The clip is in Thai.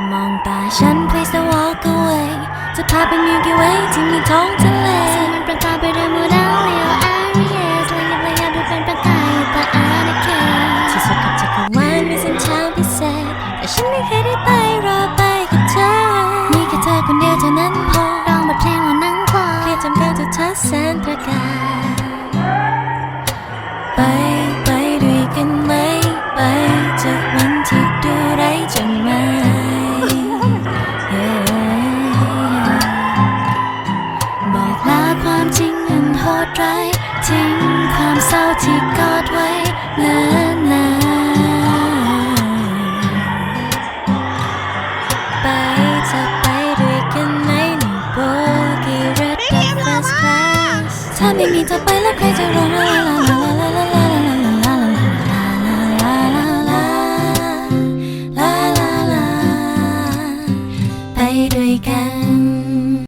ค่มองตาฉัน please don't walk away จะพาไป Milky Way ที่มีท้องทะเลมันประกายไปด้วยมูดาวเลียวอารีเอสและยิบระยะดูเป็นประกายตาอาณาเขตที่สุดกับจักรวาลมีเส้นทางพิเศษแต่ฉันไม่เคยได้ไปรอไปกับเธอมีแค่เธอคนเดียวเท่านั้นพอร้องบทเพลงแล้วนั่งคลอเครียดจำการจะทัศแสนตระการไปด้วยกันไหมไปจากวันที่ดูไร้จนไม่บอกลาความจริงอันโหดร้ายทิ้งความเศร้าที่กอดไว้เนิ่นนานไปจะไปด้วยกันไหมในโบกี้เรดเดอะเฟิร์สคลาสถ้าไม่มีเธอไปแล้วใครจะร้องลาลาลาลาลาลาไปด้วยกัน